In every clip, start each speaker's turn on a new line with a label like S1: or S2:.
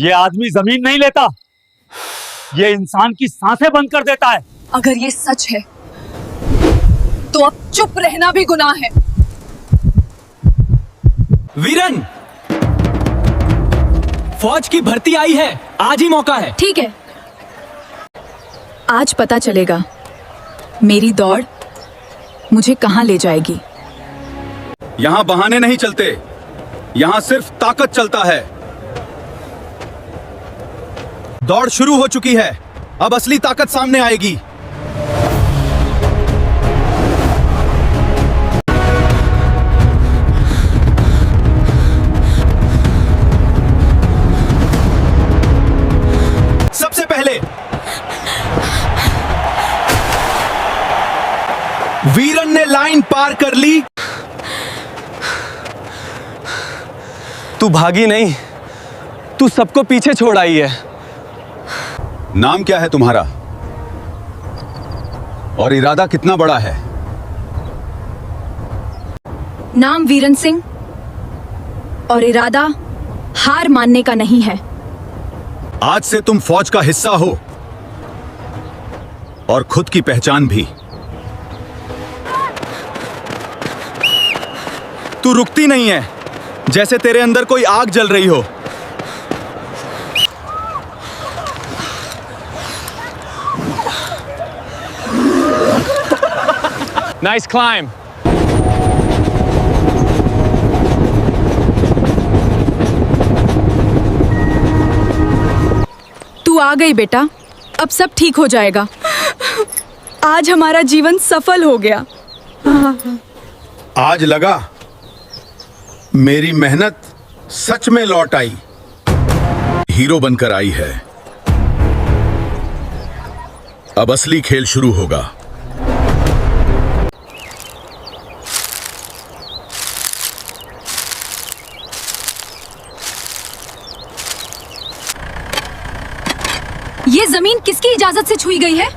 S1: ये आदमी जमीन नहीं लेता, ये इंसान की सांसें बंद कर देता है।
S2: अगर ये सच है तो अब चुप रहना भी गुनाह है।
S3: वीरन, फौज की भर्ती आई है, आज ही मौका है।
S2: ठीक है, आज पता चलेगा मेरी दौड़ मुझे कहां ले जाएगी।
S4: यहाँ बहाने नहीं चलते, यहाँ सिर्फ ताकत चलता है। दौड़ शुरू हो चुकी है, अब असली ताकत सामने आएगी। सबसे पहले वीरन ने लाइन पार कर ली।
S3: तू भागी नहीं, तू सबको पीछे छोड़ आई है।
S4: नाम क्या है तुम्हारा और इरादा कितना बड़ा है?
S2: नाम वीरन सिंह और इरादा हार मानने का नहीं है।
S4: आज से तुम फौज का हिस्सा हो और खुद की पहचान भी। तू रुकती नहीं है, जैसे तेरे अंदर कोई आग जल रही हो।
S3: Nice climb.
S2: तू आ गई बेटा, अब सब ठीक हो जाएगा। आज हमारा जीवन सफल हो गया।
S4: आज लगा मेरी मेहनत सच में लौट आई, हीरो बनकर आई है। अब असली खेल शुरू होगा।
S2: ये जमीन किसकी इजाजत से छुई गई है?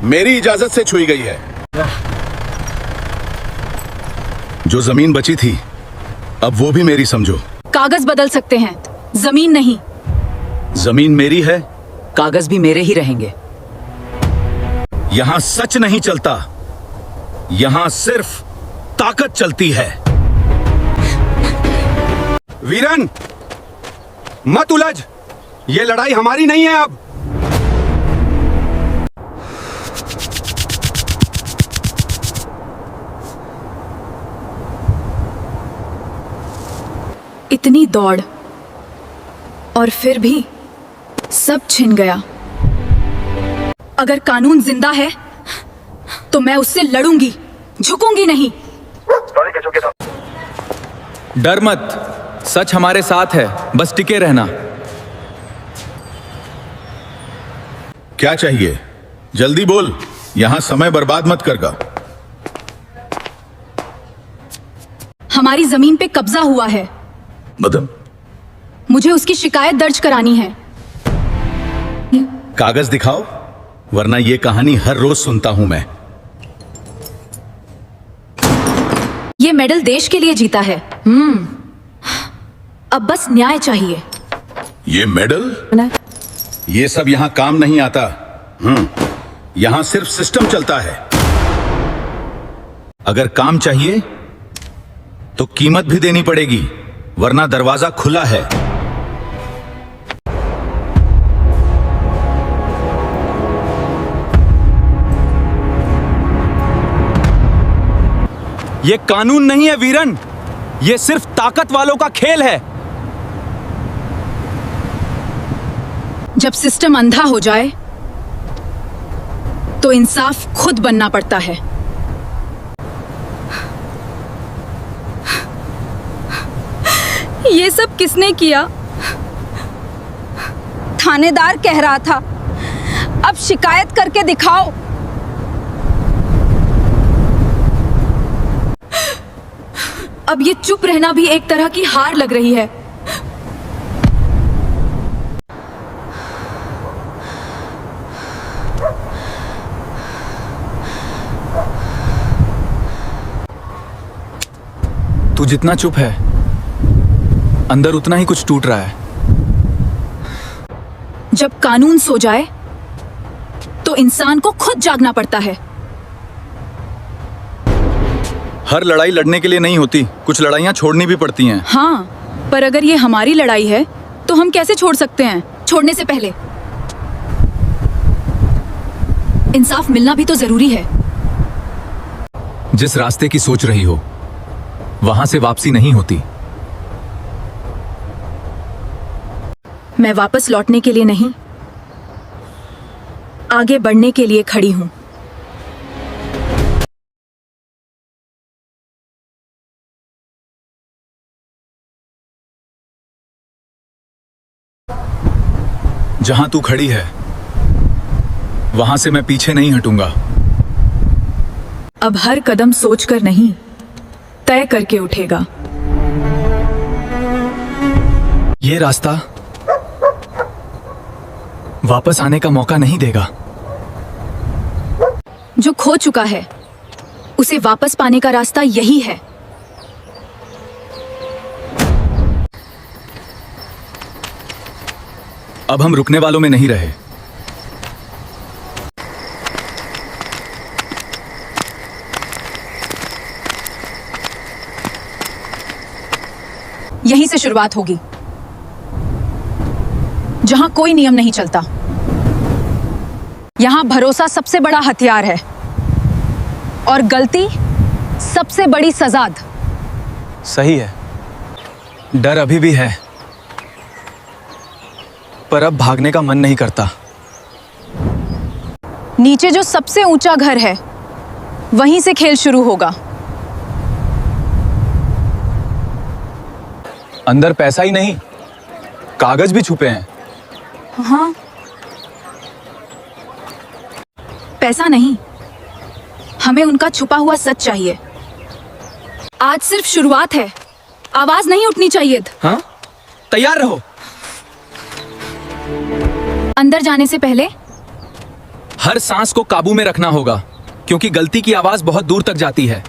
S4: मेरी इजाजत से छुई गई है। जो जमीन बची थी अब वो भी मेरी समझो।
S2: कागज बदल सकते हैं, जमीन नहीं।
S4: जमीन मेरी है,
S5: कागज भी मेरे ही रहेंगे।
S4: यहां सच नहीं चलता, यहां सिर्फ ताकत चलती है। वीरन, मत उलझ, ये लड़ाई हमारी नहीं है। अब
S2: इतनी दौड़ और फिर भी सब छिन गया। अगर कानून जिंदा है तो मैं उससे लड़ूंगी, झुकूंगी नहीं।
S3: डर मत, सच हमारे साथ है, बस टिके रहना।
S4: क्या चाहिए? जल्दी बोल, यहां समय बर्बाद मत करगा।
S2: हमारी जमीन पे कब्जा हुआ है,
S4: मतलब
S2: मुझे उसकी शिकायत दर्ज करानी है।
S4: कागज दिखाओ, वरना ये कहानी हर रोज सुनता हूं मैं।
S2: ये मेडल देश के लिए जीता है। अब बस न्याय चाहिए।
S4: ये मेडल, ये सब यहां काम नहीं आता। यहां सिर्फ सिस्टम चलता है। अगर काम चाहिए तो कीमत भी देनी पड़ेगी, वरना दरवाजा खुला है।
S3: ये कानून नहीं है वीरन, ये सिर्फ ताकत वालों का खेल है।
S2: जब सिस्टम अंधा हो जाए तो इंसाफ खुद बनना पड़ता है। ये सब किसने किया? थानेदार कह रहा था, अब शिकायत करके दिखाओ। अब ये चुप रहना भी एक तरह की हार लग रही है।
S3: तू जितना चुप है, अंदर उतना ही कुछ टूट रहा है।
S2: जब कानून सो जाए तो इंसान को खुद जागना पड़ता है।
S6: हर लड़ाई लड़ने के लिए नहीं होती, कुछ लड़ाइयाँ छोड़नी भी पड़ती हैं।
S2: हाँ, पर अगर ये हमारी लड़ाई है तो हम कैसे छोड़ सकते हैं? छोड़ने से पहले इंसाफ मिलना भी तो जरूरी है।
S6: जिस रास्ते की सोच रही हो वहां से वापसी नहीं होती।
S2: मैं वापस लौटने के लिए नहीं, आगे बढ़ने के लिए खड़ी हूं।
S6: जहां तू खड़ी है वहां से मैं पीछे नहीं हटूंगा।
S2: अब हर कदम सोचकर नहीं, तय करके उठेगा।
S6: ये रास्ता वापस आने का मौका नहीं देगा।
S2: जो खो चुका है उसे वापस पाने का रास्ता यही है।
S6: अब हम रुकने वालों में नहीं रहे।
S2: यहीं से शुरुआत होगी, जहां कोई नियम नहीं चलता। यहां भरोसा सबसे बड़ा हथियार है और गलती सबसे बड़ी सजा।
S3: सही है, डर अभी भी है, पर अब भागने का मन नहीं करता।
S2: नीचे जो सबसे ऊंचा घर है वहीं से खेल शुरू होगा।
S3: अंदर पैसा ही नहीं, कागज भी छुपे हैं।
S2: हाँ, पैसा नहीं, हमें उनका छुपा हुआ सच चाहिए। आज सिर्फ शुरुआत है, आवाज नहीं उठनी चाहिए।
S3: हाँ, तैयार रहो।
S2: अंदर जाने से पहले
S6: हर सांस को काबू में रखना होगा, क्योंकि गलती की आवाज बहुत दूर तक जाती है।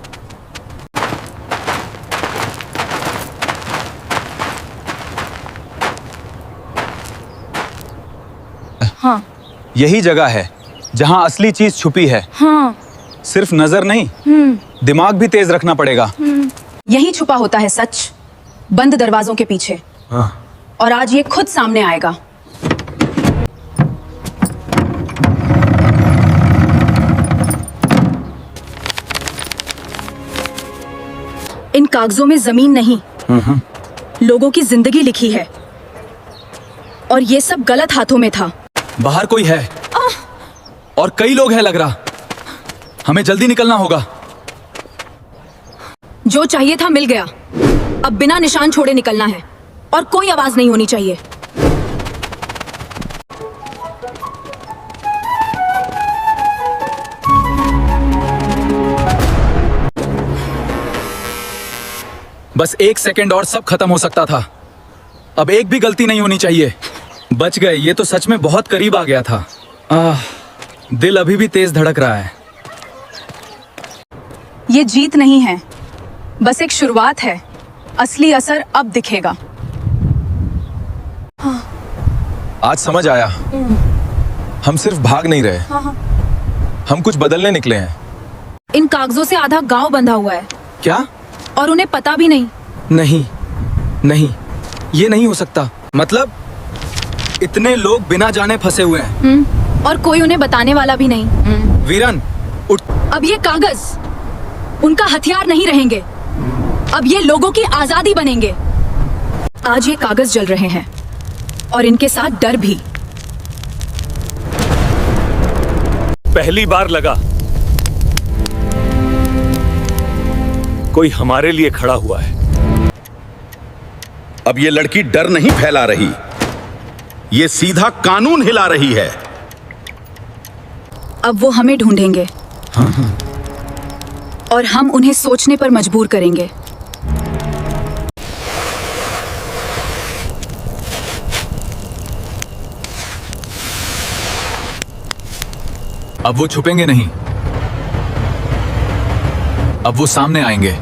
S2: हाँ
S3: यही जगह है जहां असली चीज छुपी है।
S2: हाँ,
S3: सिर्फ नजर नहीं, दिमाग भी तेज रखना पड़ेगा।
S2: यही छुपा होता है सच, बंद दरवाजों के पीछे।
S3: हाँ।
S2: और आज ये खुद सामने आएगा। इन कागजों में जमीन नहीं, लोगों की जिंदगी लिखी है, और ये सब गलत हाथों में था।
S6: बाहर कोई है और कई लोग हैं लग रहा। हमें जल्दी निकलना होगा।
S2: जो चाहिए था मिल गया। अब बिना निशान छोड़े निकलना है और कोई आवाज नहीं होनी चाहिए।
S6: बस 1 सेकंड और सब खत्म हो सकता था। अब एक भी गलती नहीं होनी चाहिए। बच गए। ये तो सच में बहुत करीब आ गया था। दिल अभी भी तेज धड़क रहा है।
S2: ये जीत नहीं है, बस एक शुरुआत है। असली असर अब दिखेगा।
S3: आज समझ आया, हम सिर्फ भाग नहीं रहे, हम कुछ बदलने निकले हैं।
S2: इन कागजों से आधा गांव बंधा हुआ है
S6: क्या?
S2: और उन्हें पता भी नहीं।
S6: नहीं नहीं, ये नहीं हो सकता। मतलब इतने लोग बिना जाने फंसे हुए हैं।
S2: और कोई उन्हें बताने वाला भी नहीं।
S6: वीरन उठ।
S2: अब ये कागज उनका हथियार नहीं रहेंगे, अब ये लोगों की आजादी बनेंगे। आज ये कागज जल रहे हैं और इनके साथ डर भी।
S1: पहली बार लगा कोई हमारे लिए खड़ा हुआ है।
S4: अब ये लड़की डर नहीं फैला रही, ये सीधा कानून हिला रही है।
S2: अब वो हमें ढूंढेंगे और हम उन्हें सोचने पर मजबूर करेंगे।
S6: अब वो छुपेंगे नहीं, अब वो सामने आएंगे।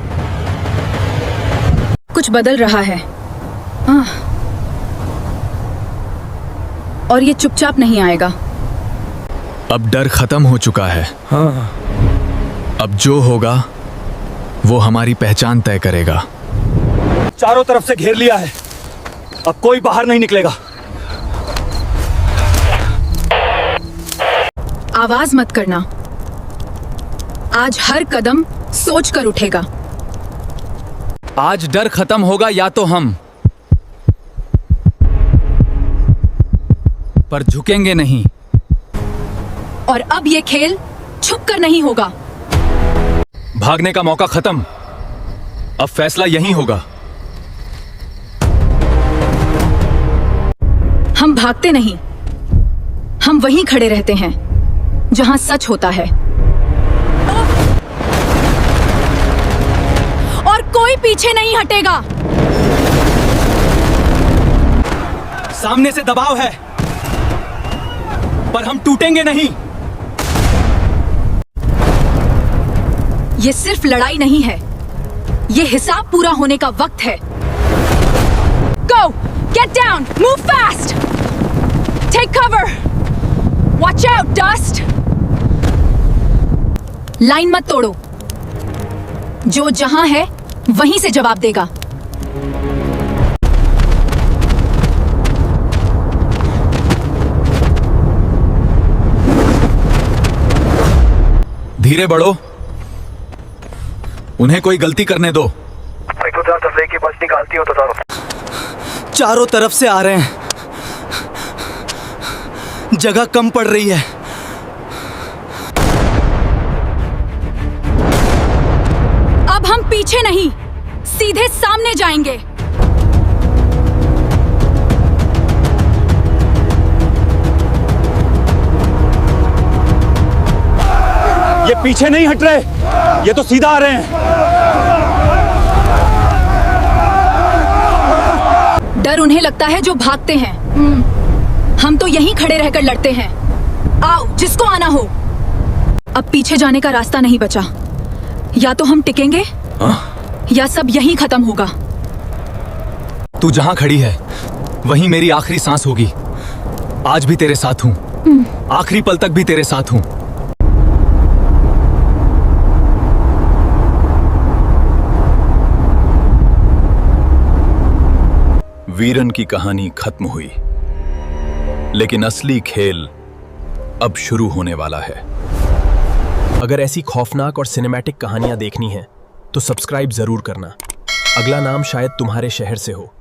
S2: कुछ बदल रहा है। और ये चुपचाप नहीं आएगा।
S3: अब डर खत्म हो चुका है। हाँ। अब जो होगा वो हमारी पहचान तय करेगा।
S1: चारों तरफ से घेर लिया है, अब कोई बाहर नहीं निकलेगा।
S2: आवाज मत करना। आज हर कदम सोच कर उठेगा।
S6: आज डर खत्म होगा या तो हम, पर झुकेंगे नहीं।
S2: और अब ये खेल छुप कर नहीं होगा।
S3: भागने का मौका खत्म, अब फैसला यहीं होगा।
S2: हम भागते नहीं, हम वहीं खड़े रहते हैं जहां सच होता है। और कोई पीछे नहीं हटेगा।
S6: सामने से दबाव है, पर हम टूटेंगे नहीं।
S2: ये सिर्फ लड़ाई नहीं है, ये हिसाब पूरा होने का वक्त है। Go! Get down! Move fast! Take cover! Watch out, Dust! Line मत तोड़ो। जो जहां है वहीं से जवाब देगा।
S3: धीरे बढ़ो, उन्हें कोई गलती करने दो।
S7: चारों तरफ से आ रहे हैं, जगह कम पड़ रही है।
S2: अब हम पीछे नहीं, सीधे सामने जाएंगे।
S1: ये पीछे नहीं हट रहे, ये तो सीधा आ रहे हैं।
S2: डर उन्हें लगता है जो भागते हैं। हम तो यहीं खड़े रहकर लड़ते हैं। आओ, जिसको आना हो। अब पीछे जाने का रास्ता नहीं बचा। या तो हम टिकेंगे या सब यहीं खत्म होगा।
S3: तू जहां खड़ी है वहीं मेरी आखिरी सांस होगी। आज भी तेरे साथ हूं, आखिरी पल तक भी तेरे साथ हूं। वीरन की कहानी खत्म हुई, लेकिन असली खेल अब शुरू होने वाला है।
S8: अगर ऐसी खौफनाक और सिनेमैटिक कहानियां देखनी हैं तो सब्सक्राइब जरूर करना। अगला नाम शायद तुम्हारे शहर से हो।